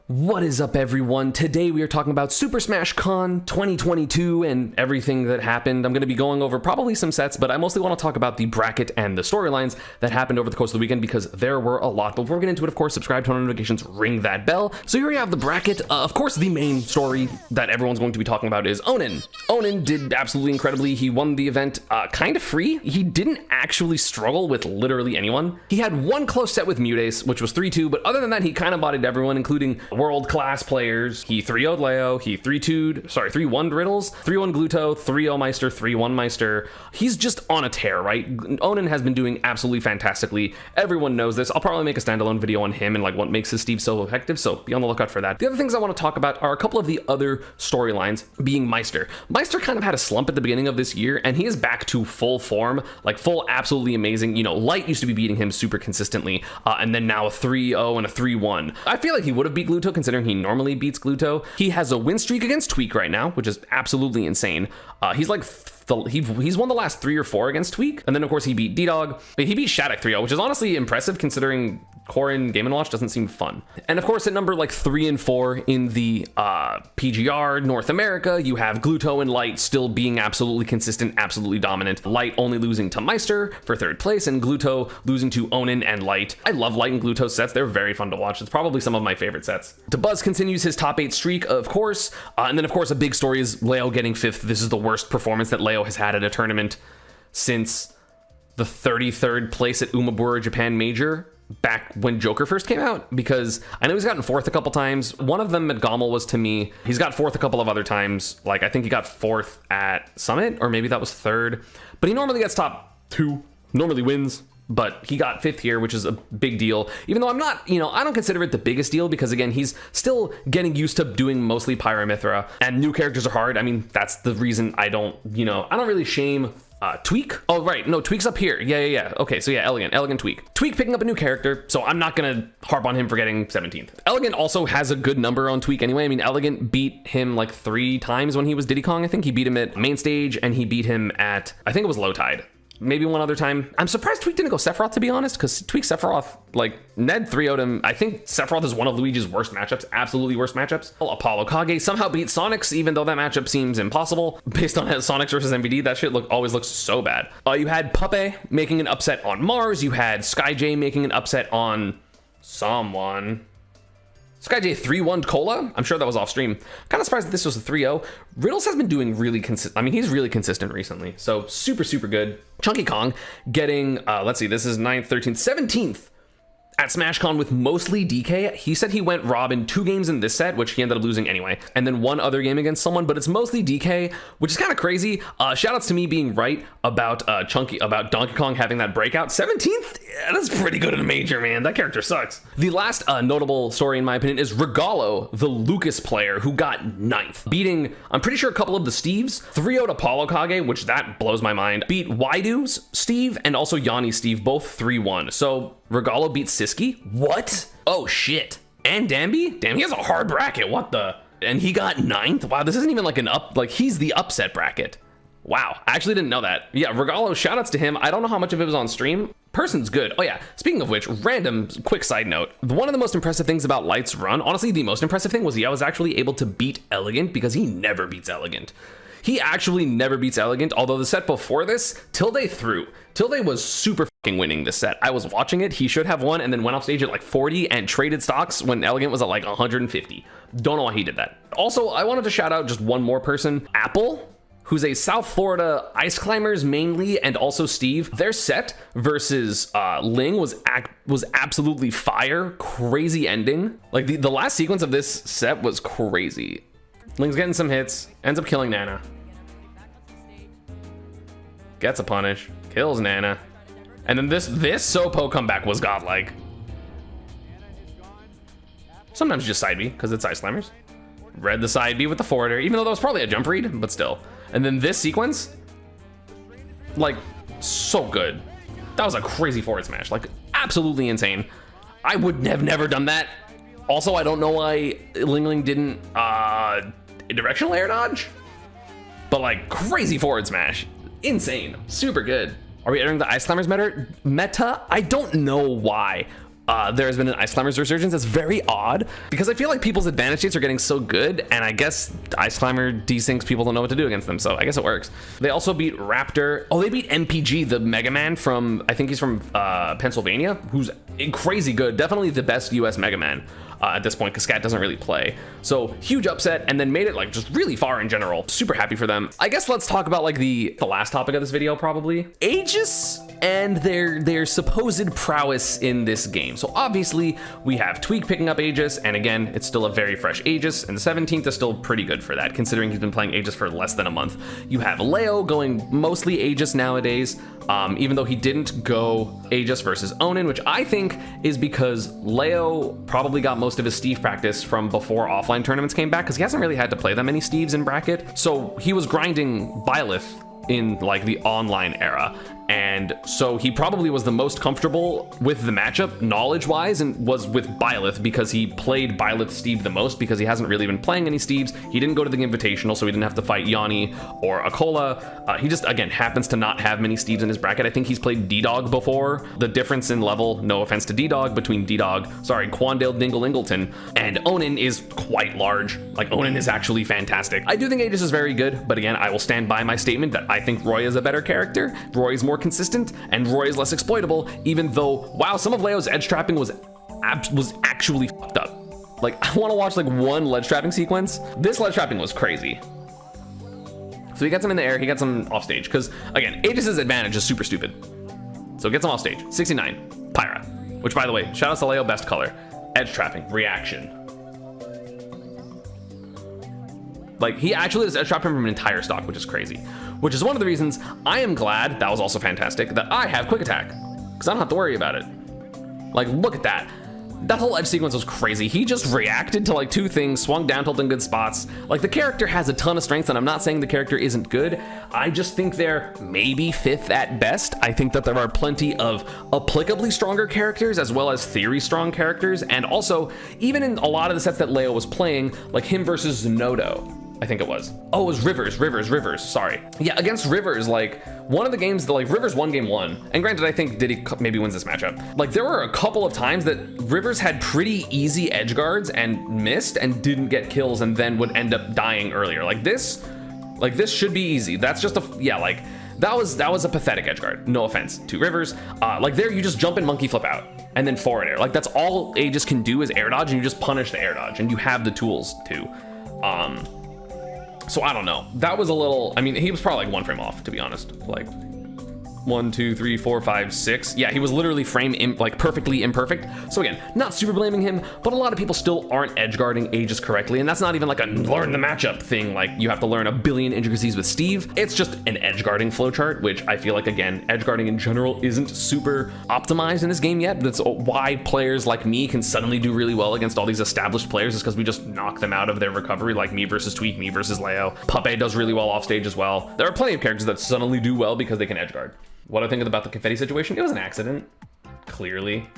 What is up, everyone? Today we are talking about Super Smash Con 2022 and everything that happened. I'm going to be going over probably some sets, but I mostly want to talk about the bracket and the storylines that happened over the course of the weekend because there were a lot. But before we get into it, of course, subscribe, turn on notifications, ring that bell. So here we have the bracket. Of course, the main story that everyone's going to be talking about is Onin. Onin did absolutely incredibly. He won the event kind of free. He didn't actually struggle with literally anyone. He had one close set with Mutace, which was 3-2, but other than that, he kind of bodied everyone, including world-class players. He 3-0'd Leo, he 3-1'd Riddles, 3-1 Gluto, 3-0 Meister, 3-1 Meister. He's just on a tear, right? Onin has been doing absolutely fantastically. Everyone knows this. I'll probably make a standalone video on him and like what makes his Steve so effective, so be on the lookout for that. The other things I want to talk about are a couple of the other storylines, being Meister. Meister kind of had a slump at the beginning of this year, and he is back to full form, like full absolutely amazing. You know, Light used to be beating him super consistently, and then now a 3-0 and a 3-1. I feel like he would have beat Gluto considering he normally beats Gluto. He has a win streak against Tweak right now, which is absolutely insane. He's like he's won the last 3 or 4 against Tweak, and then of course he beat D-Dog. He beat Shattuck 3-0, which is honestly impressive considering Corin Game & Watch doesn't seem fun. And of course at number like 3 and 4 in the PGR North America, you have Gluto and Light still being absolutely consistent, absolutely dominant. Light only losing to Meister for 3rd place, and Gluto losing to Onin and Light. I love Light and Gluto sets. They're very fun to watch. It's probably some of my favorite sets. DeBuzz continues his top 8 streak, of course. And then of course a big story is Leo getting 5th. This is the worst performance that Leo has had at a tournament since the 33rd place at Umabura Japan Major back when Joker first came out, because I know he's gotten 4th a couple times. One of them at Gommel was to me. He's got 4th a couple of other times. Like I think he got 4th at Summit, or maybe that was 3rd, but he normally gets top 2, normally wins. But he got 5th here, which is a big deal, even though I'm not, you know, I don't consider it the biggest deal because again, he's still getting used to doing mostly Pyramithra and new characters are hard. I mean, that's the reason I don't really shame Tweak. Oh, right. No, Tweak's up here. Yeah. Okay, so yeah, Elegant Tweak. Tweak picking up a new character, so I'm not gonna harp on him for getting 17th. Elegant also has a good number on Tweak anyway. I mean, Elegant beat him like 3 times when he was Diddy Kong. I think he beat him at main stage and he beat him at, I think it was low tide. Maybe one other time. I'm surprised Tweak didn't go Sephiroth, to be honest, because Tweak Sephiroth, like, Ned 3-0'd him. I think Sephiroth is one of Luigi's worst matchups, absolutely worst matchups. Apollo Kage somehow beat Sonics, even though that matchup seems impossible. Based on Sonics versus MVD, that shit always looks so bad. You had Puppe making an upset on Mars. You had SkyJ making an upset on someone. SkyJ 3-1 Cola. I'm sure that was off stream. Kind of surprised that this was a 3-0. Riddles has been doing really consistent. I mean, he's really consistent recently. So super good. Chunky Kong getting, let's see, this is 9th, 13th, 17th at SmashCon with mostly DK. He said he went Rob in 2 games in this set, which he ended up losing anyway, and then 1 other game against someone, but it's mostly DK, which is kind of crazy. Shout outs to me being right about about Donkey Kong having that breakout. 17th? Yeah, that's pretty good in a major, man. That character sucks. The last notable story, in my opinion, is Regalo, the Lucas player, who got 9th, beating, I'm pretty sure, a couple of the Steves. 3-0'd Apollo Kage, which that blows my mind. Beat Waidu's Steve and also Yanni's Steve, both 3-1. So Regalo beat Siski? What? Oh shit. And Dambi? Damn, he has a hard bracket. What the? And he got 9th? Wow, this isn't even like an he's the upset bracket. Wow, I actually didn't know that. Yeah, Regalo, shoutouts to him. I don't know how much of it was on stream. Person's good. Oh yeah, speaking of which, random quick side note. One of the most impressive things about Light's run, honestly, the most impressive thing was he was actually able to beat Elegant because he never beats Elegant. He actually never beats Elegant, although the set before this, Tilde threw. Tilde was super fucking winning this set. I was watching it, he should have won, and then went off stage at like 40 and traded stocks when Elegant was at like 150. Don't know why he did that. Also, I wanted to shout out just one more person, Apple, who's a South Florida Ice Climbers mainly, and also Steve. Their set versus Ling was absolutely fire. Crazy ending. Like the last sequence of this set was crazy. Ling's getting some hits, ends up killing Nana. Gets a punish, kills Nana. And then this Sopo comeback was godlike. Sometimes just side B, because it's Ice Climbers. Read the side B with the forwarder, even though that was probably a jump read, but still. And then this sequence, like, so good. That was a crazy forward smash, like, absolutely insane. I would have never done that. Also, I don't know why Ling Ling didn't directional air dodge, but like, crazy forward smash. Insane, super good. Are we entering the Ice Climbers meta? I don't know why. there's been an Ice Climber's resurgence. It's very odd because I feel like people's advantage states are getting so good, and I guess Ice Climber desyncs, people don't know what to do against them, so I guess it works. They also beat Raptor. Oh, they beat MPG, the Mega Man from, I think he's from Pennsylvania, who's crazy good. Definitely the best US Mega Man. At this point, because Scat doesn't really play. So huge upset, and then made it like just really far in general. Super happy for them. I guess let's talk about like the last topic of this video, probably. Aegis and their supposed prowess in this game. So obviously we have Tweak picking up Aegis, and again, it's still a very fresh Aegis, and the 17th is still pretty good for that, considering he's been playing Aegis for less than a month. You have Leo going mostly Aegis nowadays, even though he didn't go Aegis versus Onin, which I think is because Leo probably got most of his Steve practice from before offline tournaments came back, because he hasn't really had to play that many Steves in bracket. So he was grinding Byleth in like the online era, and so he probably was the most comfortable with the matchup knowledge-wise, and was with Byleth because he played Byleth Steve the most, because he hasn't really been playing any Steves. He didn't go to the Invitational, so he didn't have to fight Yanni or Akola. He just, again, happens to not have many Steves in his bracket. I think he's played D-Dog before. The difference in level, no offense to D-Dog, between Quandale Dingle Ingleton and Onin is quite large. Like, Onin is actually fantastic. I do think Aegis is very good, but again, I will stand by my statement that I think Roy is a better character. Roy is more consistent, and Roy is less exploitable, even though, wow, some of Leo's edge trapping was actually fucked up. Like, I want to watch like one ledge trapping sequence. This ledge trapping was crazy. So he gets him in the air, he gets him off stage, because again, Aegis's advantage is super stupid. So gets him off stage. 69, Pyra, which, by the way, shout out to Leo, best color. Edge trapping, reaction. Like, he actually does edge trap him from an entire stock, which is crazy. Which is one of the reasons I am glad, that was also fantastic, that I have quick attack, because I don't have to worry about it. Like, look at that. That whole edge sequence was crazy. He just reacted to like two things, swung down tilt in good spots. Like, the character has a ton of strengths, and I'm not saying the character isn't good. I just think they're maybe 5th at best. I think that there are plenty of applicably stronger characters as well as theory strong characters. And also, even in a lot of the sets that Leo was playing, like him versus Zenodo, I think it was. Oh, it was Rivers, sorry. Yeah, against Rivers, like, one of the games that, like, Rivers won game 1, and granted, I think Diddy maybe wins this matchup. Like, there were a couple of times that Rivers had pretty easy edge guards and missed and didn't get kills, and then would end up dying earlier. Like, this should be easy. That's just yeah, like, that was a pathetic edge guard. No offense to Rivers. Like, there, you just jump and monkey flip out, and then forward air. Like, that's all Aegis can do is air dodge, and you just punish the air dodge, and you have the tools to. So I don't know. That was a little, I mean, he was probably like 1 frame off, to be honest. Like 1, 2, 3, 4, 5, 6. Yeah, he was literally like perfectly imperfect. So again, not super blaming him, but a lot of people still aren't edge guarding Aegis correctly, and that's not even like a learn the matchup thing. Like, you have to learn a billion intricacies with Steve. It's just an edge guarding flowchart, which I feel like, again, edge guarding in general isn't super optimized in this game yet. That's why players like me can suddenly do really well against all these established players, is because we just knock them out of their recovery, like me versus Tweak, me versus Leo. Puppet does really well off stage as well. There are plenty of characters that suddenly do well because they can edge guard. What I think about the confetti situation, it was an accident, clearly.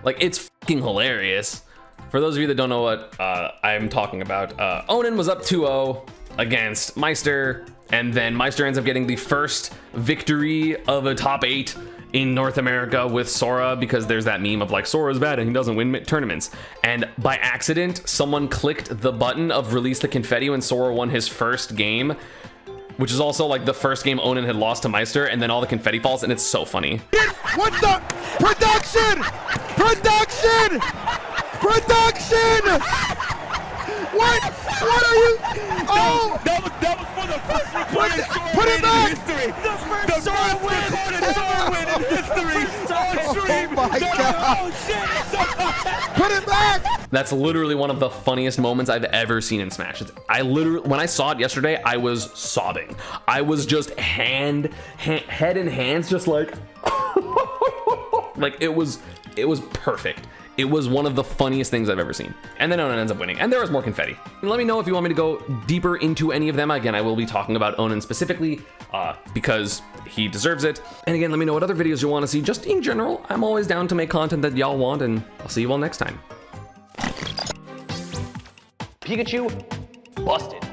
Like, it's fucking hilarious. For those of you that don't know what I'm talking about, Onin was up 2-0 against Meister, and then Meister ends up getting the first victory of a top 8 in North America with Sora, because there's that meme of like, Sora's bad and he doesn't win tournaments. And by accident, someone clicked the button of release the confetti when Sora won his first game, which is also like the first game Onin had lost to Meister, and then all the confetti falls, and it's so funny. What the? Production! What? What are you? Oh! That was for the first recorded Put it back! history. The first recorded Sora win in history. On stream. Oh my God! Put it back! That's literally one of the funniest moments I've ever seen in Smash. When I saw it yesterday, I was sobbing. I was just head in hands, just like, like it was perfect. It was one of the funniest things I've ever seen. And then Onin ends up winning, and there was more confetti. And let me know if you want me to go deeper into any of them. Again, I will be talking about Onin specifically because he deserves it. And again, let me know what other videos you want to see. Just in general, I'm always down to make content that y'all want, and I'll see you all next time. Pikachu busted.